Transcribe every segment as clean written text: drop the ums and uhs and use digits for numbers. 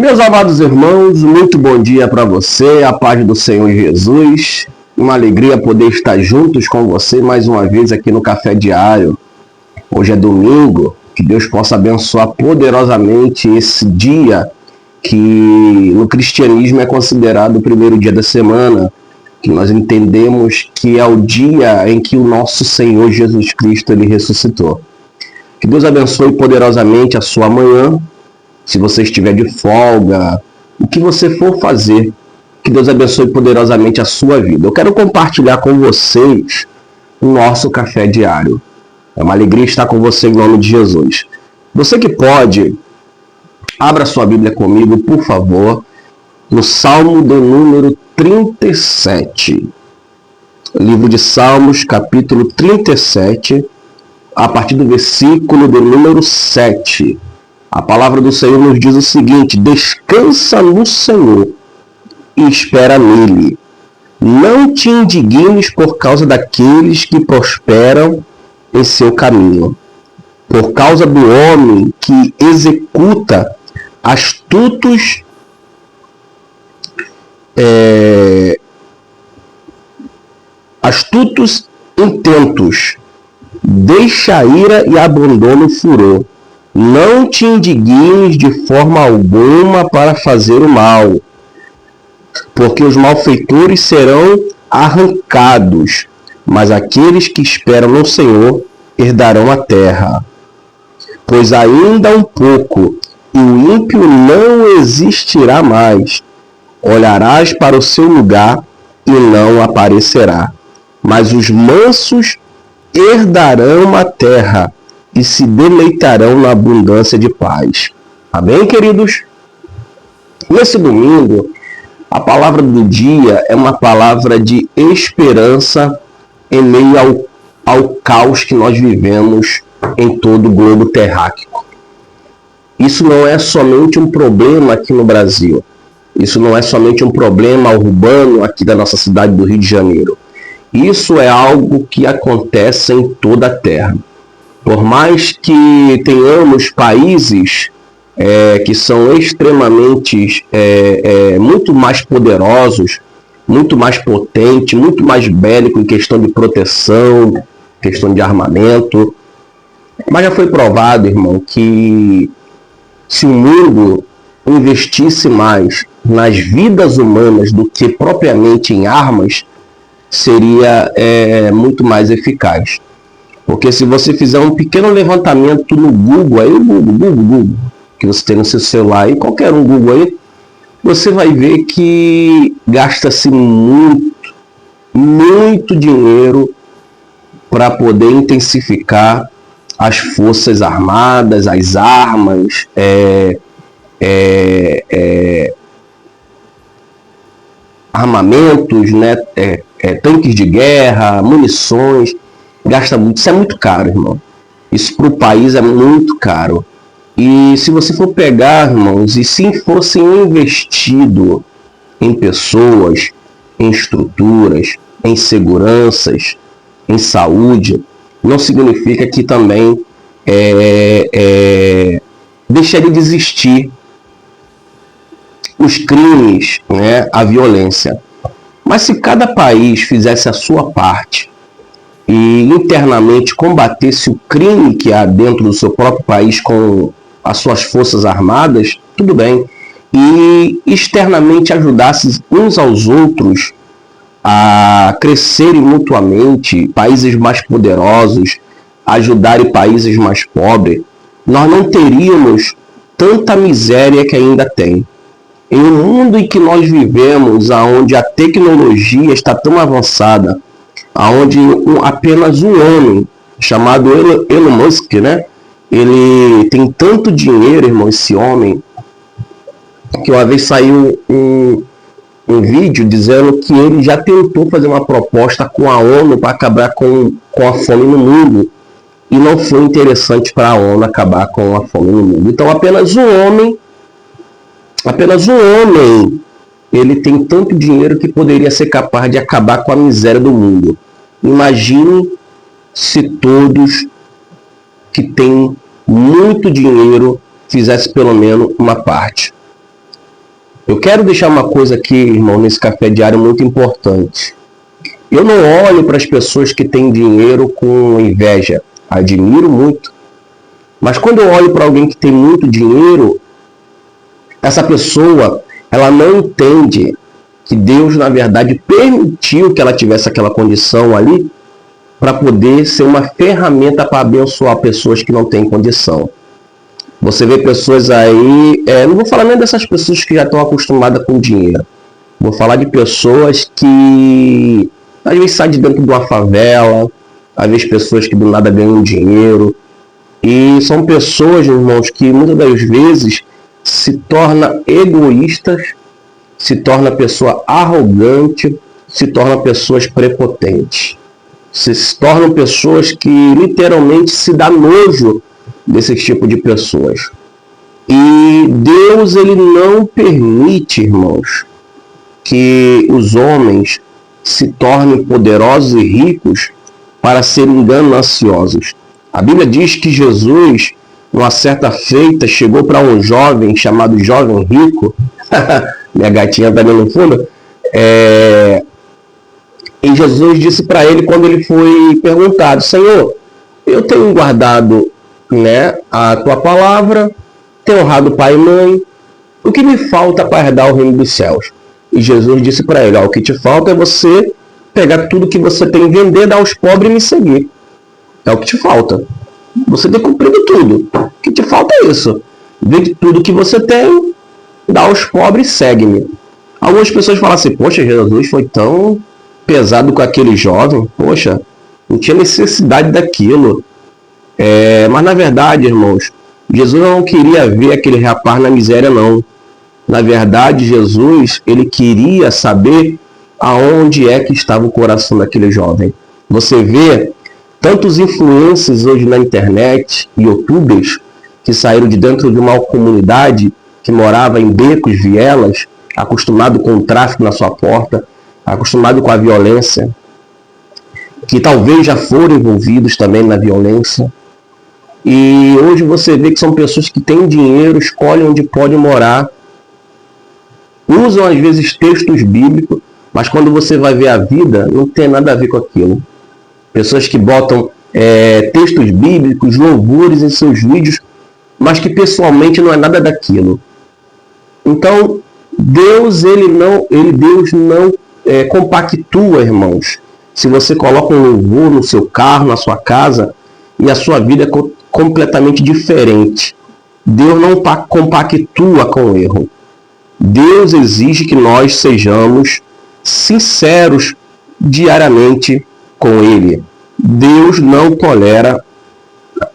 Meus amados irmãos, muito bom dia para você, a paz do Senhor Jesus. Uma alegria poder estar juntos com você mais uma vez aqui no Café Diário. Hoje é domingo, que Deus possa abençoar poderosamente esse dia que no cristianismo é considerado o primeiro dia da semana, que nós entendemos que é o dia em que o nosso Senhor Jesus Cristo ele ressuscitou. Que Deus abençoe poderosamente a sua manhã. Se você estiver de folga, o que você for fazer, que Deus abençoe poderosamente a sua vida. Eu quero compartilhar com vocês o nosso café diário. É uma alegria estar com você em nome de Jesus. Você que pode, abra sua Bíblia comigo, por favor, no Salmo de número 37. Livro de Salmos, capítulo 37, a partir do versículo de número 7. A palavra do Senhor nos diz o seguinte: descansa no Senhor e espera nele. Não te indignes por causa daqueles que prosperam em seu caminho, por causa do homem que executa astutos intentos. Deixa a ira e abandona o furor. Não te indignes de forma alguma para fazer o mal, porque os malfeitores serão arrancados, mas aqueles que esperam no Senhor herdarão a terra. Pois ainda um pouco, e o ímpio não existirá mais. Olharás para o seu lugar e não aparecerá. Mas os mansos herdarão a terra e se deleitarão na abundância de paz. Amém, queridos? Nesse domingo, a palavra do dia é uma palavra de esperança em meio ao caos que nós vivemos em todo o globo terráqueo. Isso não é somente um problema aqui no Brasil. Isso não é somente um problema urbano aqui da nossa cidade do Rio de Janeiro. Isso é algo que acontece em toda a terra. Por mais que tenhamos países que são extremamente, muito mais poderosos, muito mais potentes, muito mais bélicos em questão de proteção, questão de armamento, mas já foi provado, irmão, que se o mundo investisse mais nas vidas humanas do que propriamente em armas, seria muito mais eficaz. Porque se você fizer um pequeno levantamento no Google, aí o Google, que você tem no seu celular, e qualquer um Google aí, você vai ver que gasta-se muito dinheiro para poder intensificar as forças armadas, as armas, armamentos, né? Tanques de guerra, munições. Gasta muito, isso é muito caro, irmão. Isso para o país é muito caro. E se você for pegar, irmãos, e se fosse investido em pessoas, em estruturas, em seguranças, em saúde, não significa que também deixaria de existir os crimes, né, a violência. Mas se cada país fizesse a sua parte, e internamente combatesse o crime que há dentro do seu próprio país com as suas forças armadas, tudo bem. E externamente ajudasse uns aos outros a crescerem mutuamente, países mais poderosos, ajudarem países mais pobres, nós não teríamos tanta miséria que ainda tem. Em um mundo em que nós vivemos, onde a tecnologia está tão avançada, onde apenas um homem, chamado Elon Musk, né? Ele tem tanto dinheiro, irmão, esse homem, que uma vez saiu um vídeo dizendo que ele já tentou fazer uma proposta com a ONU para acabar com a fome no mundo, e não foi interessante para a ONU acabar com a fome no mundo. Então apenas um homem, ele tem tanto dinheiro que poderia ser capaz de acabar com a miséria do mundo. Imagine se todos que têm muito dinheiro fizessem pelo menos uma parte. Eu quero deixar uma coisa aqui, irmão, nesse café diário muito importante. Eu não olho para as pessoas que têm dinheiro com inveja. Admiro muito. Mas quando eu olho para alguém que tem muito dinheiro, essa pessoa, ela não entende que Deus, na verdade, permitiu que ela tivesse aquela condição ali para poder ser uma ferramenta para abençoar pessoas que não têm condição. Você vê pessoas aí, não vou falar nem dessas pessoas que já estão acostumadas com dinheiro. Vou falar de pessoas que às vezes saem de dentro de uma favela, às vezes pessoas que do nada ganham dinheiro. E são pessoas, irmãos, que muitas das vezes se tornam egoístas, se tornam pessoa arrogante, se tornam pessoas prepotentes. Se tornam pessoas que literalmente se dá nojo desse tipo de pessoas. E Deus, ele não permite, irmãos, que os homens se tornem poderosos e ricos para serem gananciosos. A Bíblia diz que Jesus, numa certa feita, chegou para um jovem chamado Jovem Rico, minha gatinha está ali no fundo, e Jesus disse para ele, quando ele foi perguntado: Senhor, eu tenho guardado, a tua palavra, tenho honrado pai e mãe, o que me falta para herdar o reino dos céus? E Jesus disse para ele: o que te falta é você pegar tudo que você tem, vender, dar aos pobres e me seguir. É o que te falta. Você tem cumprido tudo. O que te falta é isso. Vende tudo que você tem, dá aos pobres e segue-me. Algumas pessoas falam assim: poxa, Jesus foi tão pesado com aquele jovem. Poxa, não tinha necessidade daquilo. Mas na verdade, irmãos, Jesus não queria ver aquele rapaz na miséria, não. Na verdade, Jesus, ele queria saber aonde é que estava o coração daquele jovem. Você vê tantos influencers hoje na internet, youtubers, que saíram de dentro de uma comunidade que morava em becos, vielas, acostumado com o tráfico na sua porta, acostumado com a violência, que talvez já foram envolvidos também na violência. E hoje você vê que são pessoas que têm dinheiro, escolhem onde podem morar, usam às vezes textos bíblicos, mas quando você vai ver a vida, não tem nada a ver com aquilo. Pessoas que botam textos bíblicos, louvores em seus vídeos, mas que pessoalmente não é nada daquilo. Então, Deus não compactua, irmãos. Se você coloca um louvor no seu carro, na sua casa, e a sua vida é completamente diferente. Deus não compactua com o erro. Deus exige que nós sejamos sinceros diariamente com Ele. Deus não tolera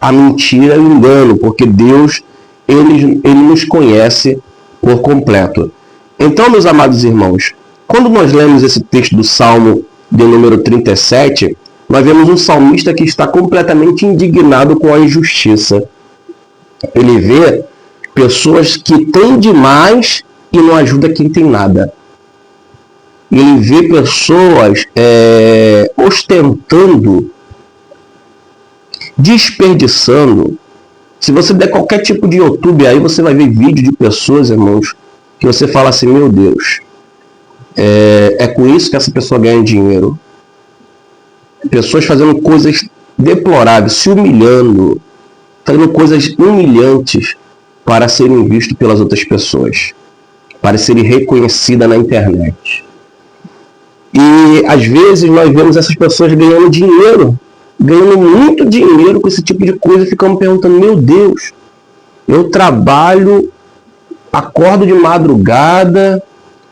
a mentira e o engano, porque Deus, ele nos conhece por completo. Então, meus amados irmãos, quando nós lemos esse texto do Salmo de número 37, nós vemos um salmista que está completamente indignado com a injustiça. Ele vê pessoas que têm demais e não ajudam quem tem nada. Ele vê pessoas ostentando, desperdiçando. Se você der qualquer tipo de YouTube aí, você vai ver vídeo de pessoas, irmãos, que você fala assim: meu Deus, é com isso que essa pessoa ganha dinheiro. Pessoas fazendo coisas deploráveis, se humilhando, fazendo coisas humilhantes para serem vistos pelas outras pessoas, para serem reconhecidas na internet. E às vezes nós vemos essas pessoas ganhando dinheiro, ganhando muito dinheiro com esse tipo de coisa, e ficamos perguntando: meu Deus, eu trabalho, acordo de madrugada,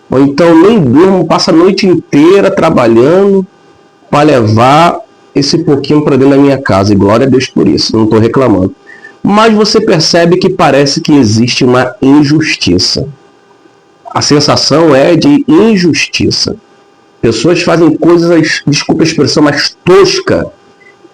ou então nem durmo, passo a noite inteira trabalhando para levar esse pouquinho para dentro da minha casa, e glória a Deus por isso, não estou reclamando. Mas você percebe que parece que existe uma injustiça. A sensação é de injustiça. Pessoas fazem coisas, desculpa a expressão, mais tosca,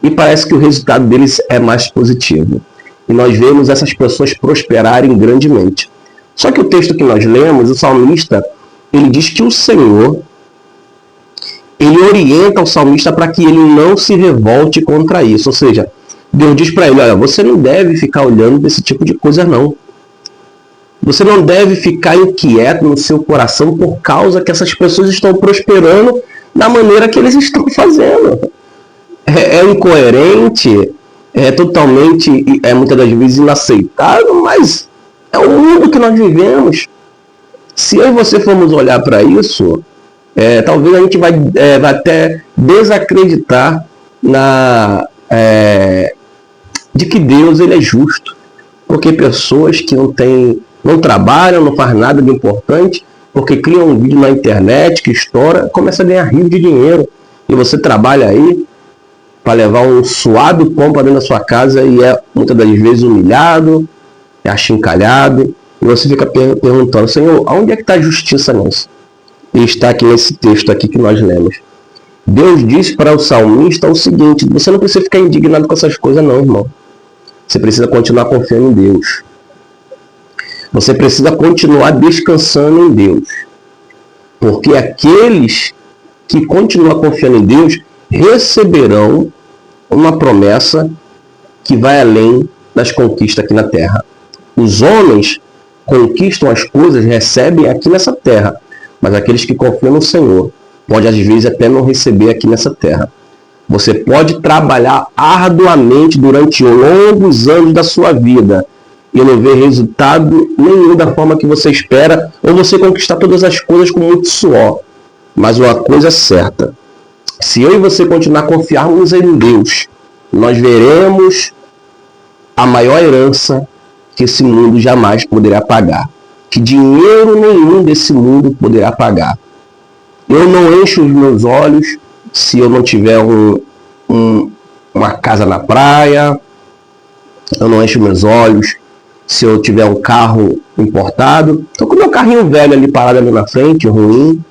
e parece que o resultado deles é mais positivo. E nós vemos essas pessoas prosperarem grandemente. Só que o texto que nós lemos, o salmista, ele diz que o Senhor, ele orienta o salmista para que ele não se revolte contra isso. Ou seja, Deus diz para ele: olha, você não deve ficar olhando desse tipo de coisa, não. Você não deve ficar inquieto no seu coração por causa que essas pessoas estão prosperando da maneira que eles estão fazendo. É incoerente, é totalmente, muitas das vezes inaceitável, mas é o mundo que nós vivemos. Se eu e você formos olhar para isso, talvez a gente vai até desacreditar de que Deus ele é justo. Porque pessoas que não trabalham, não fazem nada de importante, porque criam um vídeo na internet que estoura, começa a ganhar rios de dinheiro. E você trabalha aí para levar um suado pão para dentro da sua casa e é muitas das vezes humilhado, é achincalhado. E você fica perguntando, Senhor, aonde é que está a justiça nisso? E está aqui nesse texto aqui que nós lemos. Deus disse para o salmista o seguinte: você não precisa ficar indignado com essas coisas não, irmão. Você precisa continuar confiando em Deus. Você precisa continuar descansando em Deus. Porque aqueles que continuam confiando em Deus receberão uma promessa que vai além das conquistas aqui na terra. Os homens conquistam as coisas, recebem aqui nessa terra, mas aqueles que confiam no Senhor pode às vezes até não receber aqui nessa terra. Você pode trabalhar arduamente durante longos anos da sua vida e não ver resultado nenhum da forma que você espera, ou você conquistar todas as coisas com muito suor. Mas uma coisa é certa: se eu e você continuar a confiarmos em Deus, nós veremos a maior herança que esse mundo jamais poderá pagar, que dinheiro nenhum desse mundo poderá pagar. Eu não encho os meus olhos se eu não tiver uma casa na praia, eu não encho meus olhos se eu tiver um carro importado. Estou com o meu carrinho velho ali parado ali na frente, ruim,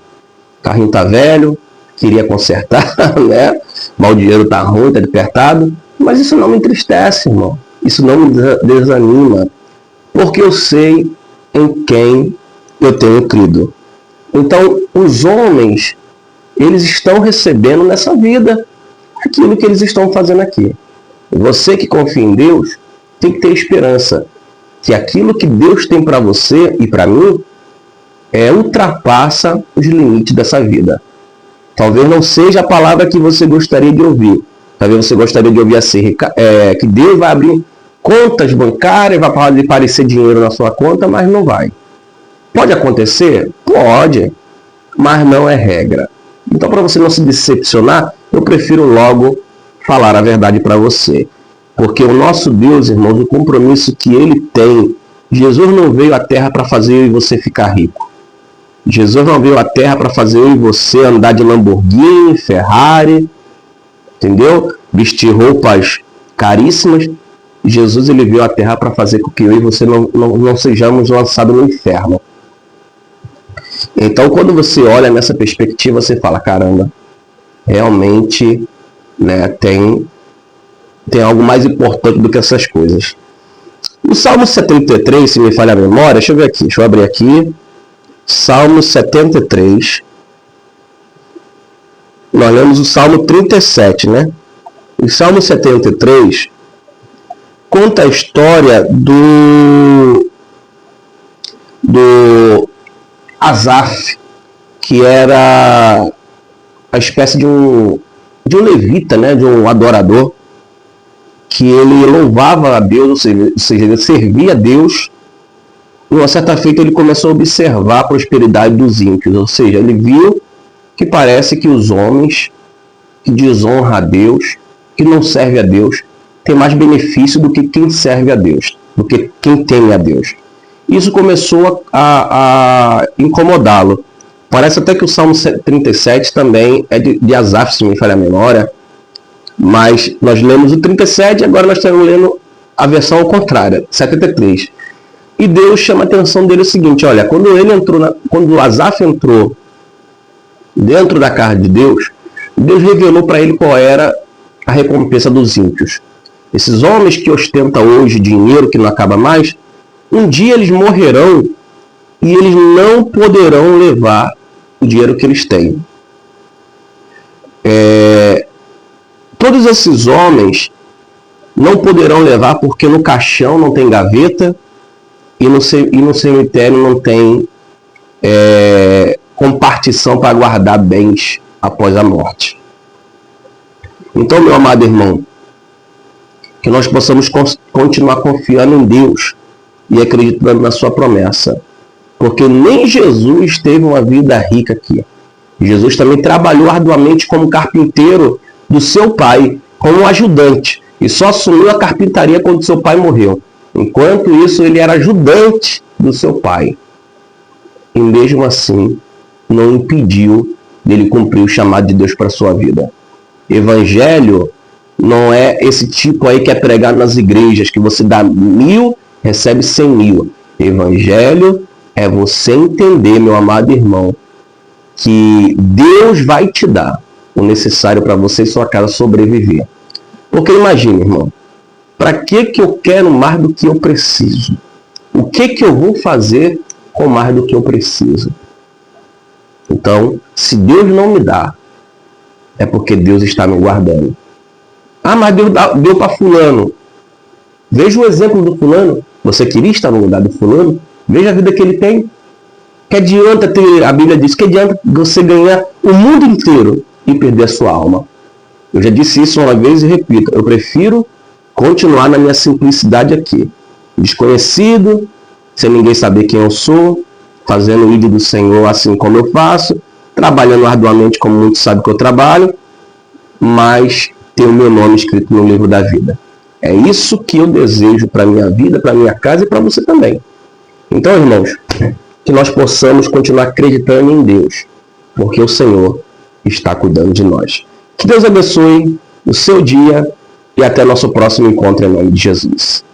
o carrinho tá velho, queria consertar, né? Mas o dinheiro tá ruim, tá apertado. Mas isso não me entristece, irmão. Isso não me desanima, porque eu sei em quem eu tenho crido. Então, os homens, eles estão recebendo nessa vida aquilo que eles estão fazendo aqui. Você que confia em Deus tem que ter esperança que aquilo que Deus tem para você e para mim ultrapassa os limites dessa vida. Talvez não seja a palavra que você gostaria de ouvir. Talvez você gostaria de ouvir assim, que Deus vai abrir contas bancárias, vai aparecer dinheiro na sua conta, mas não vai. Pode acontecer? Pode, mas não é regra. Então, para você não se decepcionar, eu prefiro logo falar a verdade para você. Porque o nosso Deus, irmãos, o compromisso que Ele tem, Jesus não veio à Terra para fazer eu e você ficar rico. Jesus não veio à Terra para fazer eu e você andar de Lamborghini, Ferrari, entendeu? Vestir roupas caríssimas. Jesus ele veio à Terra para fazer com que eu e você não sejamos lançados no inferno. Então, quando você olha nessa perspectiva, você fala, caramba, realmente, né, tem algo mais importante do que essas coisas. O Salmo 73, se me falha a memória, deixa eu abrir aqui. Salmo 73. Nós lemos o Salmo 37, né? O Salmo 73 conta a história do Asaf, que era a espécie de um levita, né? De um adorador, que ele louvava a Deus, ou seja, ele servia a Deus. E uma certa feita ele começou a observar a prosperidade dos ímpios, ou seja, ele viu que parece que os homens que desonram a Deus, que não servem a Deus, tem mais benefício do que quem serve a Deus, do que quem teme a Deus. Isso começou a incomodá-lo. Parece até que o Salmo 37 também é de Asaf, se me falha a memória, mas nós lemos o 37 e agora nós estamos lendo a versão contrária, 73. E Deus chama a atenção dele o seguinte: olha, quando Asaf entrou dentro da casa de Deus, Deus revelou para ele qual era a recompensa dos ímpios. Esses homens que ostentam hoje dinheiro que não acaba mais, um dia eles morrerão e eles não poderão levar o dinheiro que eles têm. Todos esses homens não poderão levar porque no caixão não tem gaveta, e no cemitério não tem compartição para guardar bens após a morte. Então, meu amado irmão, que nós possamos continuar confiando em Deus e acreditando na sua promessa. Porque nem Jesus teve uma vida rica aqui. Jesus também trabalhou arduamente como carpinteiro do seu pai, como ajudante, e só assumiu a carpintaria quando seu pai morreu. Enquanto isso, ele era ajudante do seu pai. E mesmo assim, não impediu dele cumprir o chamado de Deus para a sua vida. Evangelho não é esse tipo aí que é pregado nas igrejas, que você dá 1000, recebe 100.000. Evangelho é você entender, meu amado irmão, que Deus vai te dar o necessário para você e sua casa sobreviver. Porque imagine, irmão, para que eu quero mais do que eu preciso? O que eu vou fazer com mais do que eu preciso? Então, se Deus não me dá, é porque Deus está me guardando. Ah, mas Deus deu para fulano. Veja o exemplo do fulano. Você queria estar no lugar do fulano? Veja a vida que ele tem. Que adianta ter, a Bíblia diz, que adianta você ganhar o mundo inteiro e perder a sua alma. Eu já disse isso uma vez e repito. Eu prefiro continuar na minha simplicidade aqui. Desconhecido, sem ninguém saber quem eu sou, fazendo o ídolo do Senhor assim como eu faço, trabalhando arduamente como muitos sabem que eu trabalho, mas ter o meu nome escrito no livro da vida. É isso que eu desejo para a minha vida, para a minha casa e para você também. Então, irmãos, que nós possamos continuar acreditando em Deus, porque o Senhor está cuidando de nós. Que Deus abençoe o seu dia e até nosso próximo encontro em nome de Jesus.